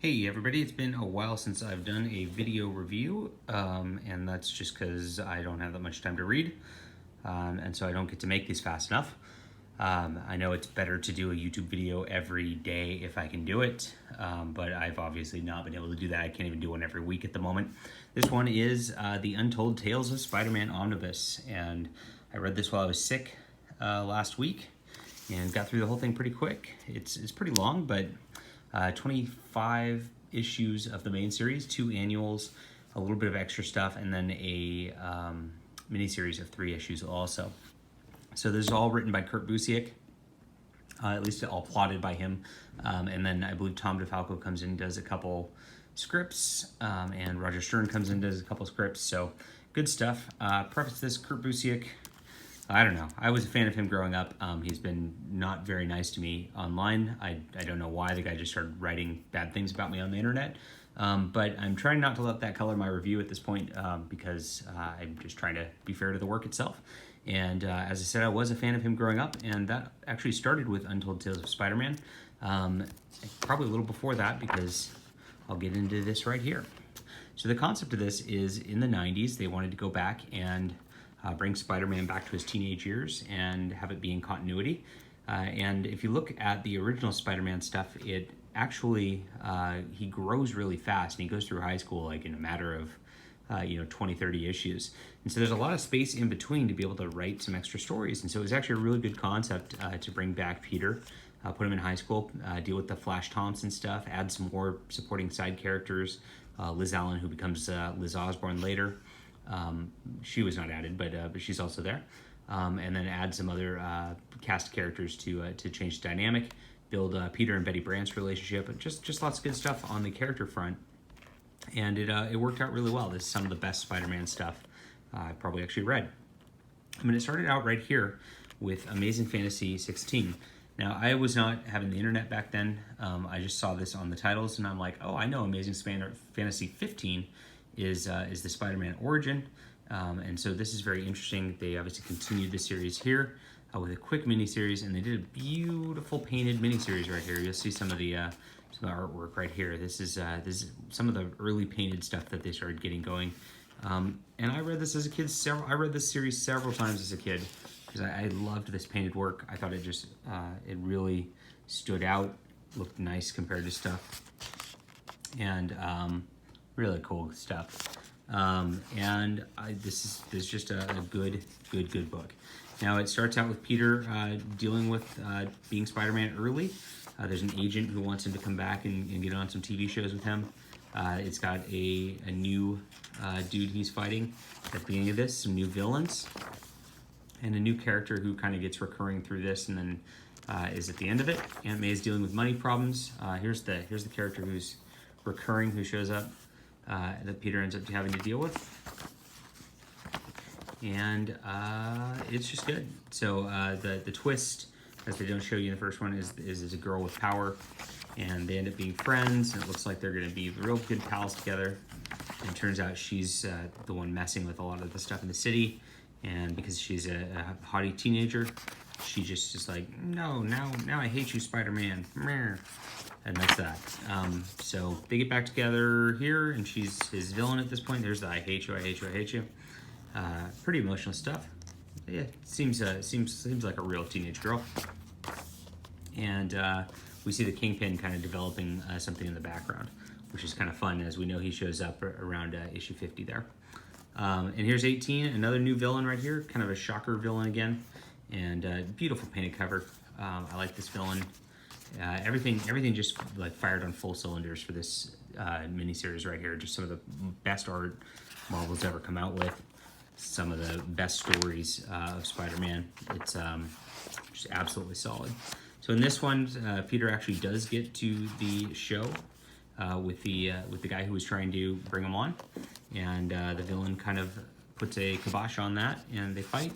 Hey everybody, it's been a while since I've done a video review, and that's just because I don't have that much time to read, and so I don't get to make these fast enough. I know it's better to do a YouTube video every day if I can do it, but I've obviously not been able to do that. I can't even do one every week at the moment. This one is the Untold Tales of Spider-Man Omnibus, and I read this while I was sick last week and got through the whole thing pretty quick. It's pretty long, but 25 issues of the main series, 2 annuals, a little bit of extra stuff, and then a mini-series of 3 issues also. So this is all written by Kurt Busiek, at least all plotted by him. And then I believe Tom DeFalco comes in and does a couple scripts, and Roger Stern comes in and does a couple scripts. So good stuff. Preface this, Kurt Busiek, I don't know. I was a fan of him growing up. He's been not very nice to me online. I don't know why. The guy just started writing bad things about me on the internet. But I'm trying not to let that color my review at this point because I'm just trying to be fair to the work itself. And as I said, I was a fan of him growing up, and that actually started with Untold Tales of Spider-Man. Probably a little before that, because I'll get into this right here. So the concept of this is in the 90s, they wanted to go back and bring Spider-Man back to his teenage years and have it be in continuity. And if you look at the original Spider-Man stuff, it actually, he grows really fast, and he goes through high school like in a matter of 20, 30 issues. And so there's a lot of space in between to be able to write some extra stories. And so it was actually a really good concept to bring back Peter, put him in high school, deal with the Flash Thompson stuff, add some more supporting side characters, Liz Allen, who becomes Liz Osborn later. She was not added, but she's also there. And then add some other cast characters to change the dynamic, build Peter and Betty Brant's relationship, just lots of good stuff on the character front. And it worked out really well. This is some of the best Spider-Man stuff I've probably actually read. I mean, it started out right here with Amazing Fantasy 16. Now, I was not having the internet back then. I just saw this on the titles, and I'm like, oh, I know Amazing Fantasy 15 is the Spider-Man origin. And so this is very interesting. They obviously continued the series here with a quick mini-series, and they did a beautiful painted mini-series right here. You'll see some of the artwork right here. This is some of the early painted stuff that they started getting going. And I read this as a kid. I read this series several times as a kid because I loved this painted work. I thought it just it really stood out, looked nice compared to stuff, and really cool stuff. And this is just a good book. Now it starts out with Peter dealing with being Spider-Man early. There's an agent who wants him to come back and get on some TV shows with him. It's got a new dude he's fighting at the beginning of this, some new villains, and a new character who kind of gets recurring through this and then is at the end of it. Aunt May is dealing with money problems. Here's the character who's recurring, who shows up, that Peter ends up having to deal with. And it's just good. So the twist, as they don't show you in the first one, is a girl with power, and they end up being friends, and it looks like they're going to be real good pals together. And it turns out she's the one messing with a lot of the stuff in the city, and because she's a haughty teenager, she just is like, no, now I hate you, Spider-Man. And that's that. So they get back together here, and she's his villain at this point. There's the I hate you, I hate you, I hate you. Pretty emotional stuff. Yeah, seems like a real teenage girl. And we see the Kingpin kind of developing something in the background, which is kind of fun, as we know he shows up around issue 50 there. And here's 18, another new villain right here, kind of a shocker villain again, and beautiful painted cover. I like this villain. Everything just like fired on full cylinders for this miniseries right here. Just some of the best art Marvel's ever come out with. Some of the best stories of Spider-Man. It's just absolutely solid. So in this one, Peter actually does get to the show with the guy who was trying to bring him on, and the villain kind of puts a kibosh on that, and they fight,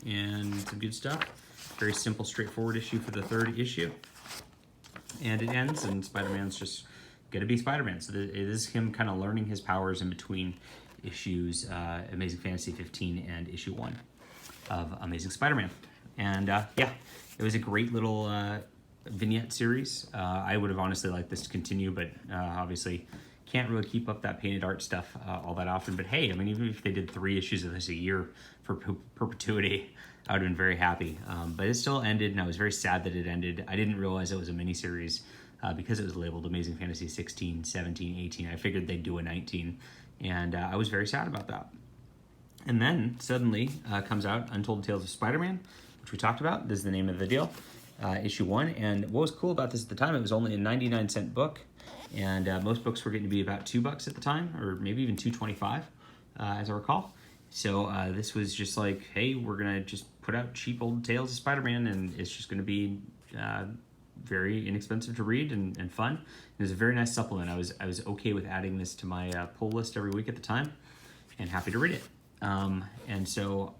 and some good stuff. Very simple, straightforward issue for the 3rd issue, and it ends, and Spider-Man's just gonna be Spider-Man. So it is him kind of learning his powers in between issues, Amazing Fantasy 15 and issue 1 of Amazing Spider-Man. And yeah, it was a great little vignette series. I would have honestly liked this to continue, but obviously can't really keep up that painted art stuff all that often. But hey, I mean, even if they did 3 issues of this a year for perpetuity, I would have been very happy. But it still ended, and I was very sad that it ended. I didn't realize it was a miniseries because it was labeled Amazing Fantasy 16, 17, 18. I figured they'd do a 19, and I was very sad about that. And then suddenly comes out Untold Tales of Spider-Man, which we talked about. This is the name of the deal, issue 1. And what was cool about this at the time, it was only a 99-cent book, and most books were getting to be about $2 at the time, or maybe even $2.25, as I recall. So this was just like, hey, we're gonna just put out cheap old Tales of Spider-Man, and it's just gonna be very inexpensive to read and fun. It was a very nice supplement. I was okay with adding this to my pull list every week at the time, and happy to read it. And so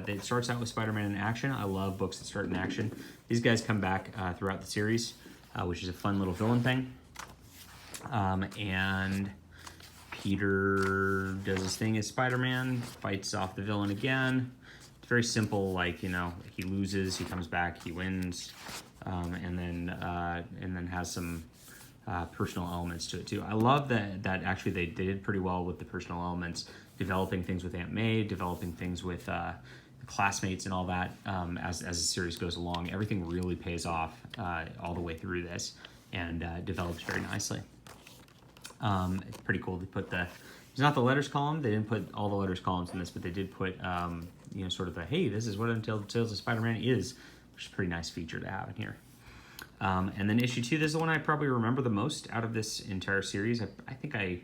it starts out with Spider-Man in action. I love books that start in action. These guys come back throughout the series, which is a fun little villain thing. And Peter does his thing as Spider-Man, fights off the villain again. It's very simple, like, you know, he loses, he comes back, he wins, and then has some personal elements to it too. I love that actually they did pretty well with the personal elements, developing things with Aunt May, developing things with classmates and all that. As the series goes along, everything really pays off all the way through this, and develops very nicely. It's pretty cool to put it's not the letters column. They didn't put all the letters columns in this, but they did put, you know, sort of hey, this is what Untold Tales of Spider-Man is, which is a pretty nice feature to have in here. And then issue 2, this is the one I probably remember the most out of this entire series. I think I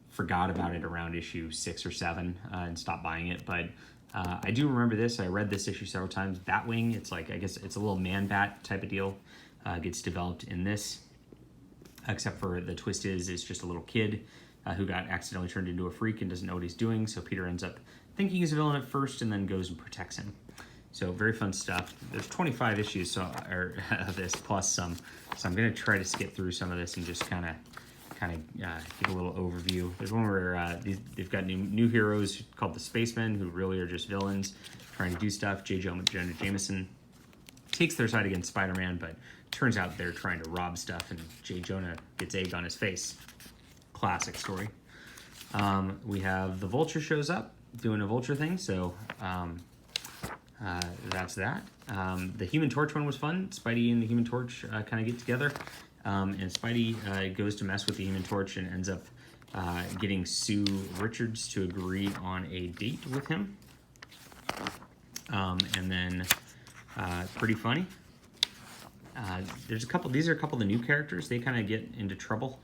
forgot about it around issue 6 or 7 and stopped buying it, but I do remember this. I read this issue several times. Batwing, it's like, I guess it's a little man-bat type of deal, gets developed in this, except for the twist is it's just a little kid who got accidentally turned into a freak and doesn't know what he's doing, so Peter ends up thinking he's a villain at first and then goes and protects him. So very fun stuff. There's 25 issues of this plus some, so I'm going to try to skip through some of this and just kind of give a little overview. There's one where they've got new heroes called the Spacemen, who really are just villains trying to do stuff. J. Jonah Jameson takes their side against Spider-Man, but turns out they're trying to rob stuff, and J. Jonah gets egg on his face. Classic story. We have the Vulture shows up doing a Vulture thing, so that's that. The Human Torch one was fun. Spidey and the Human Torch kind of get together, and Spidey goes to mess with the Human Torch and ends up getting Sue Richards to agree on a date with him. And then pretty funny. These are a couple of the new characters. They kind of get into trouble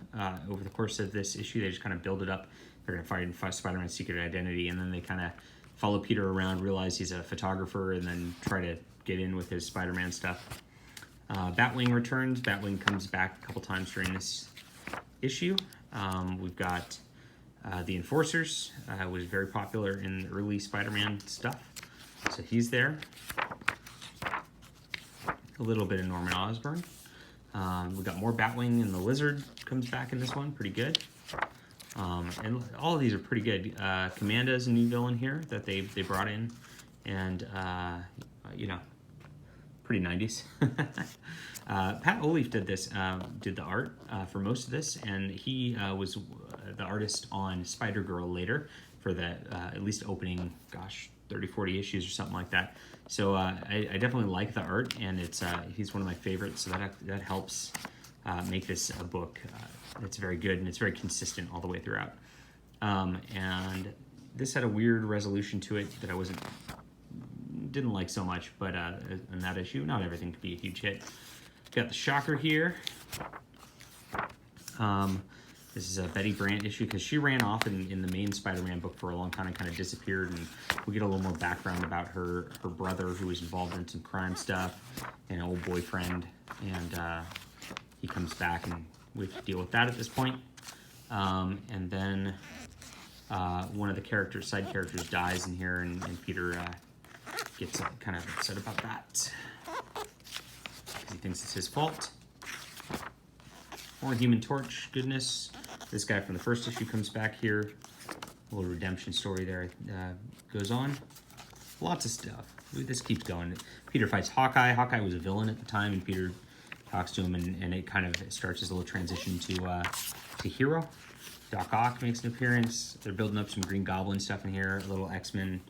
over the course of this issue. They just kind of build it up. They're going to find Spider-Man's secret identity, and then they kind of follow Peter around, realize he's a photographer, and then try to get in with his Spider-Man stuff. Batwing returns. Batwing comes back a couple times during this issue. We've got the Enforcers, was very popular in early Spider-Man stuff, so he's there. A little bit of Norman Osborn. We got more Batwing, and the Lizard comes back in this one, pretty good. And all of these are pretty good. Commanda is a new villain here that they brought in, and you know, pretty 90s. Pat Oliffe did the art for most of this, and he was the artist on Spider-Girl later for the at least opening, 30-40 issues or something like that. So I definitely like the art, and he's one of my favorites, so that helps make this a book that's very good, and it's very consistent all the way throughout. And this had a weird resolution to it that I didn't like so much, but in that issue, not everything could be a huge hit. Got the Shocker here. This is a Betty Brant issue because she ran off in the main Spider-Man book for a long time and kind of disappeared, and we get a little more background about her brother, who was involved in some crime stuff, and an old boyfriend, and he comes back, and we have to deal with that at this point. And then one of the side characters dies in here, and Peter gets kind of upset about that because he thinks it's his fault. More Human Torch goodness. This guy from the first issue comes back here. A little redemption story there goes on. Lots of stuff. This keeps going. Peter fights Hawkeye. Hawkeye was a villain at the time, and Peter talks to him, and it kind of starts as a little transition to Hero. Doc Ock makes an appearance. They're building up some Green Goblin stuff in here, a little X-Men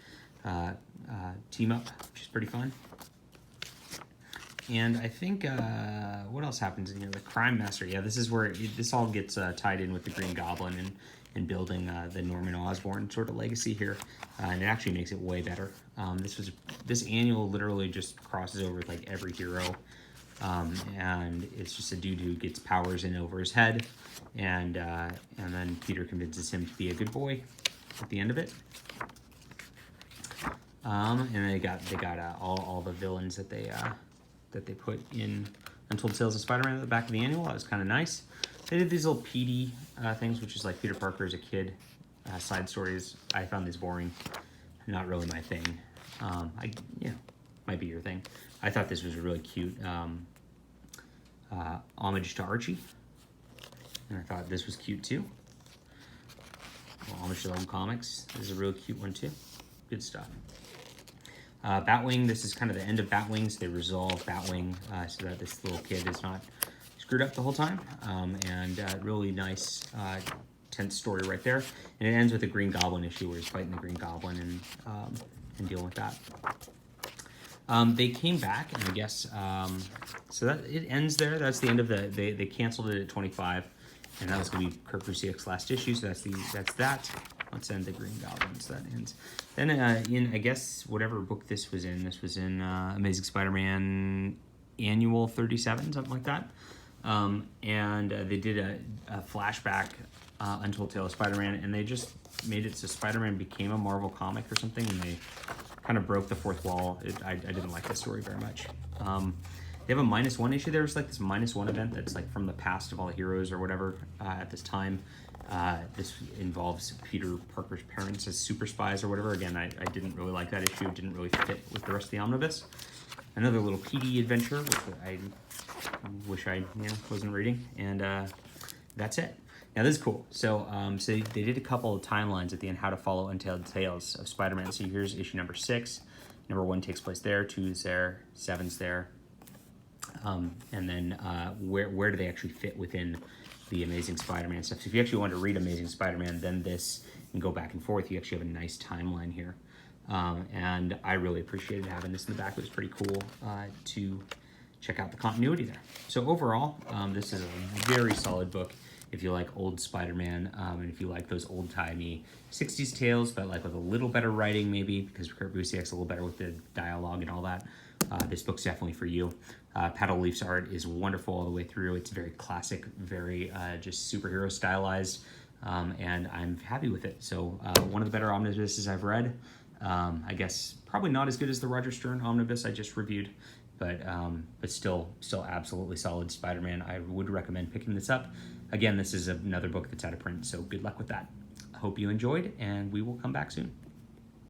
team up, which is pretty fun. And I think, what else happens in here? The Crime Master. Yeah, this is where this all gets tied in with the Green Goblin and building the Norman Osborn sort of legacy here. And it actually makes it way better. This annual literally just crosses over with like every hero. And it's just a dude who gets powers in over his head. And then Peter convinces him to be a good boy at the end of it. And they got all the villains that they put in Untold Tales of Spider-Man at the back of the annual. That was kind of nice. They did these little PD things, which is like Peter Parker as a kid side stories. I found these boring, not really my thing. Might be your thing. I thought this was a really cute homage to Archie, and I thought this was cute too. Homage to the old comics. This is a real cute one too. Good stuff. Batwing, this is kind of the end of Batwing, so they resolve Batwing so that this little kid is not screwed up the whole time. Really nice, tense story right there. And it ends with a Green Goblin issue where he's fighting the Green Goblin and dealing with that. They came back, and I guess, so that it ends there. That's the end of they canceled it at 25, and that was going to be Kurt Busiek's last issue, so that's that. Let's end the Green Goblin, so that ends. Then in, I guess, whatever book this was in Amazing Spider-Man Annual 37, something like that. They did a flashback Untold Tale of Spider-Man, and they just made it so Spider-Man became a Marvel comic or something, and they kind of broke the fourth wall. I didn't like this story very much. They have a -1 issue. There's like this -1 event that's like from the past of all heroes or whatever at this time. This involves Peter Parker's parents as super spies or whatever. Again, I didn't really like that issue. It didn't really fit with the rest of the omnibus. Another little PD adventure, which I wish I wasn't reading. And that's it. Now this is cool. So they did a couple of timelines at the end, how to follow Untold Tales of Spider-Man. So here's issue number 6. Number 1 takes place there, 2 is there, 7's there. And then where do they actually fit within the Amazing Spider-Man stuff? So if you actually want to read Amazing Spider-Man, then this, and go back and forth, you actually have a nice timeline here. And I really appreciated having this in the back. It was pretty cool to check out the continuity there. So overall, this is a very solid book if you like old Spider-Man, and if you like those old-timey 60s tales, but like with a little better writing maybe, because Kurt Busiek's a little better with the dialogue and all that. This book's definitely for you. Pat Oliffe's art is wonderful all the way through. It's very classic, very just superhero stylized, and I'm happy with it. So one of the better omnibuses I've read. I guess probably not as good as the Roger Stern omnibus I just reviewed, but still absolutely solid Spider-Man. I would recommend picking this up. Again, this is another book that's out of print, so good luck with that. I hope you enjoyed, and we will come back soon.